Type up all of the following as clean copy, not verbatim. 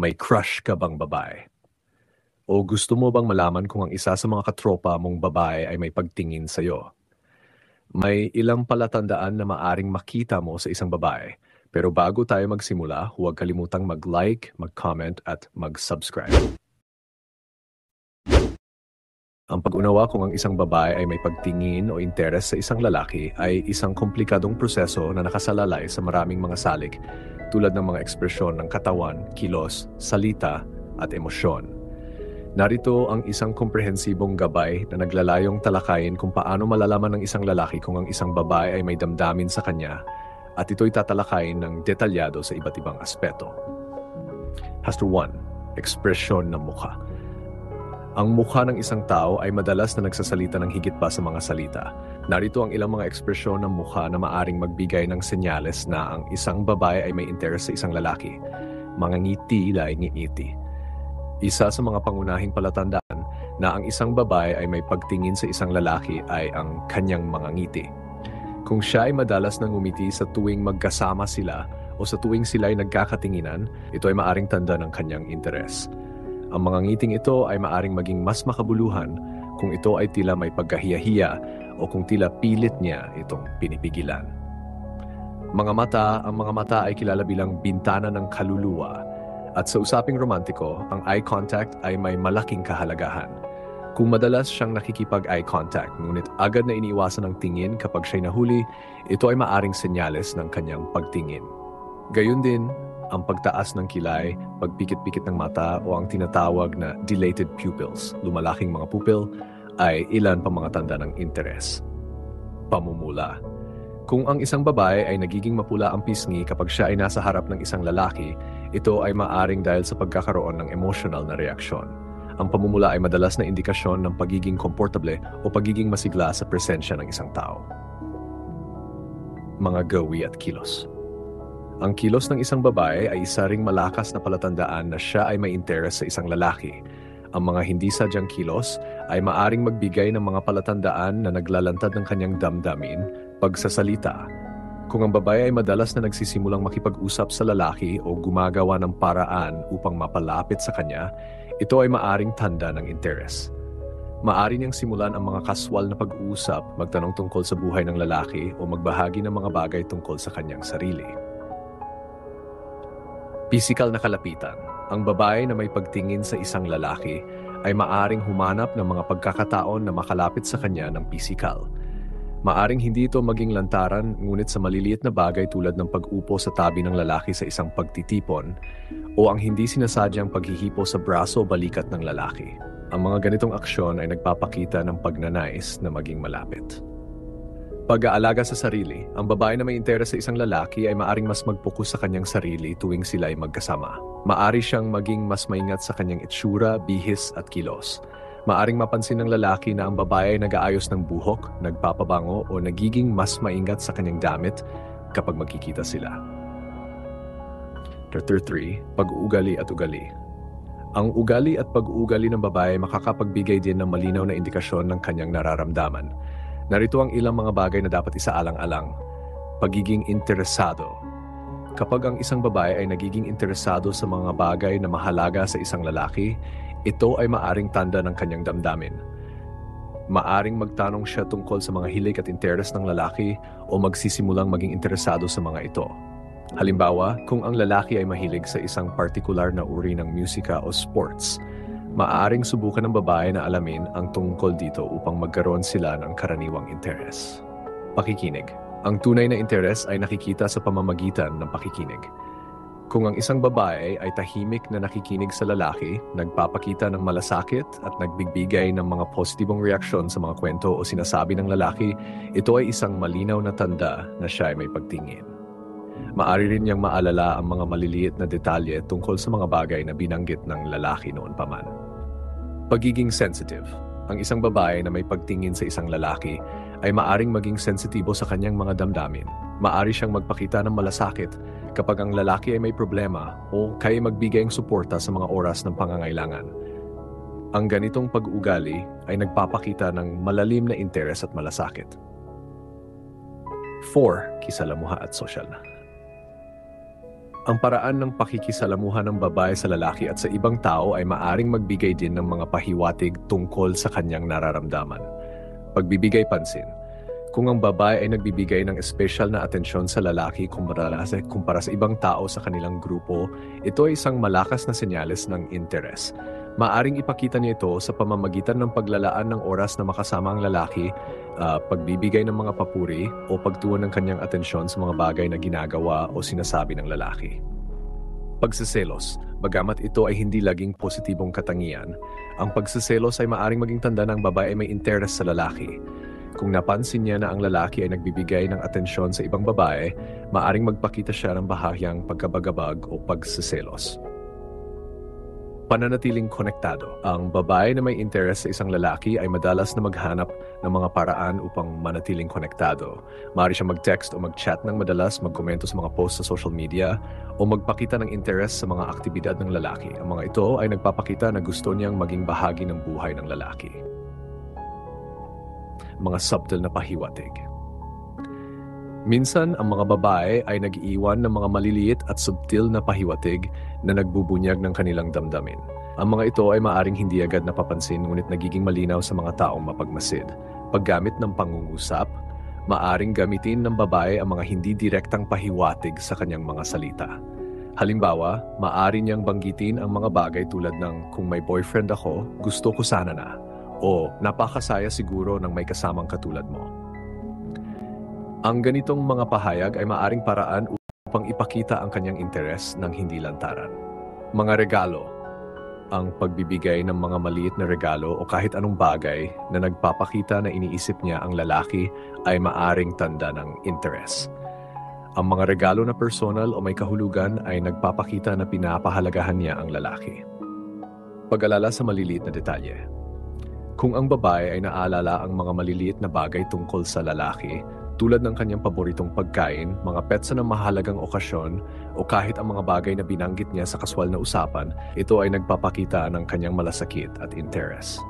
May crush ka bang babae? O gusto mo bang malaman kung ang isa sa mga katropa mong babae ay may pagtingin sa'yo? May ilang palatandaan na maaring makita mo sa isang babae. Pero bago tayo magsimula, huwag kalimutang mag-like, mag-comment at mag-subscribe. Ang pag-unawa kung ang isang babae ay may pagtingin o interes sa isang lalaki ay isang komplikadong proseso na nakasalalay sa maraming mga salik tulad ng mga ekspresyon ng katawan, kilos, salita at emosyon. Narito ang isang komprehensibong gabay na naglalayong talakayin kung paano malalaman ng isang lalaki kung ang isang babae ay may damdamin sa kanya at ito'y tatalakayin ng detalyado sa iba't ibang aspeto. Pastor 1. Ekspresyon ng mukha. Ang mukha ng isang tao ay madalas na nagsasalita ng higit pa sa mga salita. Narito ang ilang mga ekspresyon ng mukha na maaring magbigay ng senyales na ang isang babae ay may interes sa isang lalaki. Mga ngiti, ngiti. Isa sa mga pangunahing palatandaan na ang isang babae ay may pagtingin sa isang lalaki ay ang kanyang mga ngiti. Kung siya ay madalas na ngumiti sa tuwing magkasama sila o sa tuwing sila ay nagkakatinginan, ito ay maaring tanda ng kanyang interes. Ang mga ngiting ito ay maaring maging mas makabuluhan kung ito ay tila may pagkahiyahiya o kung tila pilit niya itong pinipigilan. Ang mga mata ay kilala bilang bintana ng kaluluwa at sa usaping romantiko, ang eye contact ay may malaking kahalagahan. Kung madalas siyang nakikipag-eye contact ngunit agad na iniiwasan ng tingin kapag siya'y nahuli, ito ay maaring senyales ng kanyang pagtingin. Gayun din, ang pagtaas ng kilay, pagpikit-pikit ng mata o ang tinatawag na dilated pupils, lumalaking mga pupil, ay ilan pa mga tanda ng interes. Pamumula. Kung ang isang babae ay nagiging mapula ang pisngi kapag siya ay nasa harap ng isang lalaki, ito ay maaring dahil sa pagkakaroon ng emotional na reaksyon. Ang pamumula ay madalas na indikasyon ng pagiging komportable o pagiging masigla sa presensya ng isang tao. Mga gawi at kilos. Ang kilos ng isang babae ay isa ring malakas na palatandaan na siya ay may interes sa isang lalaki. Ang mga hindi sadyang kilos ay maaring magbigay ng mga palatandaan na naglalantad ng kanyang damdamin, pagsasalita. Kung ang babae ay madalas na nagsisimulang makipag-usap sa lalaki o gumagawa ng paraan upang mapalapit sa kanya, ito ay maaring tanda ng interes. Maari niyang simulan ang mga kaswal na pag-uusap, magtanong tungkol sa buhay ng lalaki o magbahagi ng mga bagay tungkol sa kanyang sarili. Pisikal na kalapitan. Ang babae na may pagtingin sa isang lalaki ay maaring humanap ng mga pagkakataon na makalapit sa kanya ng pisikal. Maaring hindi ito maging lantaran ngunit sa maliliit na bagay tulad ng pag-upo sa tabi ng lalaki sa isang pagtitipon o ang hindi sinasadyang paghihipo sa braso o balikat ng lalaki. Ang mga ganitong aksyon ay nagpapakita ng pagnanais na maging malapit. Pag-aalaga sa sarili, ang babae na may interes sa isang lalaki ay maaring mas mag-focus sa kanyang sarili tuwing sila ay magkasama. Maari siyang maging mas maingat sa kanyang itsura, bihis at kilos. Maaring mapansin ng lalaki na ang babae ay nag-aayos ng buhok, nagpapabango o nagiging mas maingat sa kanyang damit kapag magkikita sila. Chapter 3. Pag-uugali at ugali. Ang ugali at pag-uugali ng babae makakapagbigay din ng malinaw na indikasyon ng kanyang nararamdaman. Narito ang ilang mga bagay na dapat isaalang-alang. Pagiging interesado. Kapag ang isang babae ay nagiging interesado sa mga bagay na mahalaga sa isang lalaki, ito ay maaring tanda ng kanyang damdamin. Maaring magtanong siya tungkol sa mga hilig at interes ng lalaki o magsisimulang maging interesado sa mga ito. Halimbawa, kung ang lalaki ay mahilig sa isang partikular na uri ng musika o sports, maaaring subukan ng babae na alamin ang tungkol dito upang magkaroon sila ng karaniwang interes. Pakikinig. Ang tunay na interes ay nakikita sa pamamagitan ng pakikinig. Kung ang isang babae ay tahimik na nakikinig sa lalaki, nagpapakita ng malasakit at nagbibigay ng mga positibong reaksyon sa mga kwento o sinasabi ng lalaki, ito ay isang malinaw na tanda na siya ay may pagtingin. Maari rin niyang maalala ang mga maliliit na detalye tungkol sa mga bagay na binanggit ng lalaki noon pa man. Pagiging sensitive. Ang isang babae na may pagtingin sa isang lalaki ay maaring maging sensitibo sa kanyang mga damdamin. Maari siyang magpakita ng malasakit kapag ang lalaki ay may problema o kaya magbigay ng suporta sa mga oras ng pangangailangan. Ang ganitong pag-ugali ay nagpapakita ng malalim na interes at malasakit. 4. Kisalamuha at sosyal. Ang paraan ng pakikisalamuha ng babae sa lalaki at sa ibang tao ay maaring magbigay din ng mga pahiwatig tungkol sa kanyang nararamdaman. Pagbibigay pansin. Kung ang babae ay nagbibigay ng espesyal na atensyon sa lalaki kumpara sa ibang tao sa kanilang grupo, ito ay isang malakas na senyales ng interes. Maaring ipakita niya ito sa pamamagitan ng paglalaan ng oras na makasama ang lalaki, pagbibigay ng mga papuri o pagtuon ng kanyang atensyon sa mga bagay na ginagawa o sinasabi ng lalaki. Pagsiselos. Bagamat ito ay hindi laging positibong katangian, ang pagsiselos ay maaring maging tanda ng babae ay may interes sa lalaki. Kung napansin niya na ang lalaki ay nagbibigay ng atensyon sa ibang babae, maaring magpakita siya ng bahagyang pagkabagabag o pagsiselos. Pananatiling konektado. Ang babae na may interes sa isang lalaki ay madalas na maghanap ng mga paraan upang manatiling konektado. Maaari siya mag-text o mag-chat ng madalas, magkomento sa mga posts sa social media, o magpakita ng interes sa mga aktibidad ng lalaki. Ang mga ito ay nagpapakita na gusto niyang maging bahagi ng buhay ng lalaki. Mga subtle na pahiwatig. Minsan, ang mga babae ay nag-iwan ng mga maliliit at subtil na pahiwatig na nagbubunyag ng kanilang damdamin. Ang mga ito ay maaring hindi agad napapansin ngunit nagiging malinaw sa mga taong mapagmasid. Paggamit ng pangungusap, maaring gamitin ng babae ang mga hindi direktang pahiwatig sa kanyang mga salita. Halimbawa, maaari niyang banggitin ang mga bagay tulad ng kung may boyfriend ako, gusto ko sana na, o napakasaya siguro ng may kasamang katulad mo. Ang ganitong mga pahayag ay maaring paraan upang ipakita ang kanyang interes ng hindi lantaran. Mga regalo. Ang pagbibigay ng mga maliit na regalo o kahit anong bagay na nagpapakita na iniisip niya ang lalaki ay maaring tanda ng interes. Ang mga regalo na personal o may kahulugan ay nagpapakita na pinapahalagahan niya ang lalaki. Pag-alala sa maliliit na detalye. Kung ang babae ay naalala ang mga maliliit na bagay tungkol sa lalaki, tulad ng kanyang paboritong pagkain, mga petsa ng mahalagang okasyon, o kahit ang mga bagay na binanggit niya sa kaswal na usapan, ito ay nagpapakita ng kanyang malasakit at interes.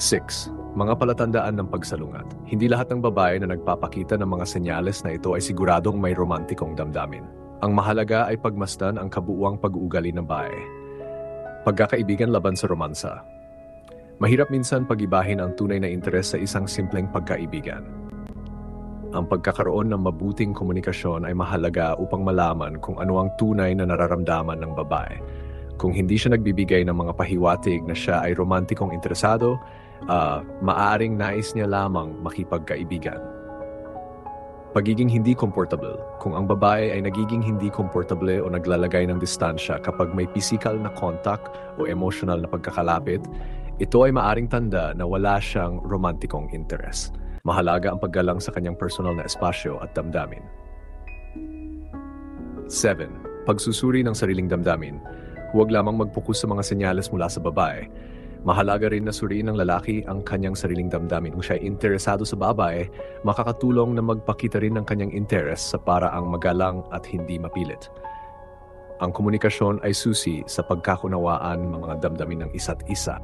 6. Mga palatandaan ng pagsalungat. Hindi lahat ng babae na nagpapakita ng mga senyales na ito ay siguradong may romantikong damdamin. Ang mahalaga ay pagmasdan ang kabuuang pag-uugali ng babae. Pagkakaibigan laban sa romansa. Mahirap minsan pag-ibahin ang tunay na interes sa isang simpleng pagkaibigan. Ang pagkakaroon ng mabuting komunikasyon ay mahalaga upang malaman kung ano ang tunay na nararamdaman ng babae. Kung hindi siya nagbibigay ng mga pahiwatig na siya ay romantikong interesado, maaaring nais niya lamang makipagkaibigan. Pagiging hindi comfortable. Kung ang babae ay nagiging hindi comfortable o naglalagay ng distansya kapag may physical na contact o emotional na pagkakalapit, ito ay maaring tanda na wala siyang romantikong interest. Mahalaga ang paggalang sa kanyang personal na espasyo at damdamin. 7. Pagsusuri ng sariling damdamin. Huwag lamang mag-focus sa mga senyales mula sa babae. Mahalaga rin na suriin ng lalaki ang kanyang sariling damdamin. Kung siya ay interesado sa babae, makakatulong na magpakita rin ng kanyang interes sa paraang magalang at hindi mapilit. Ang komunikasyon ay susi sa pagkakunawaan ng mga damdamin ng isa't isa.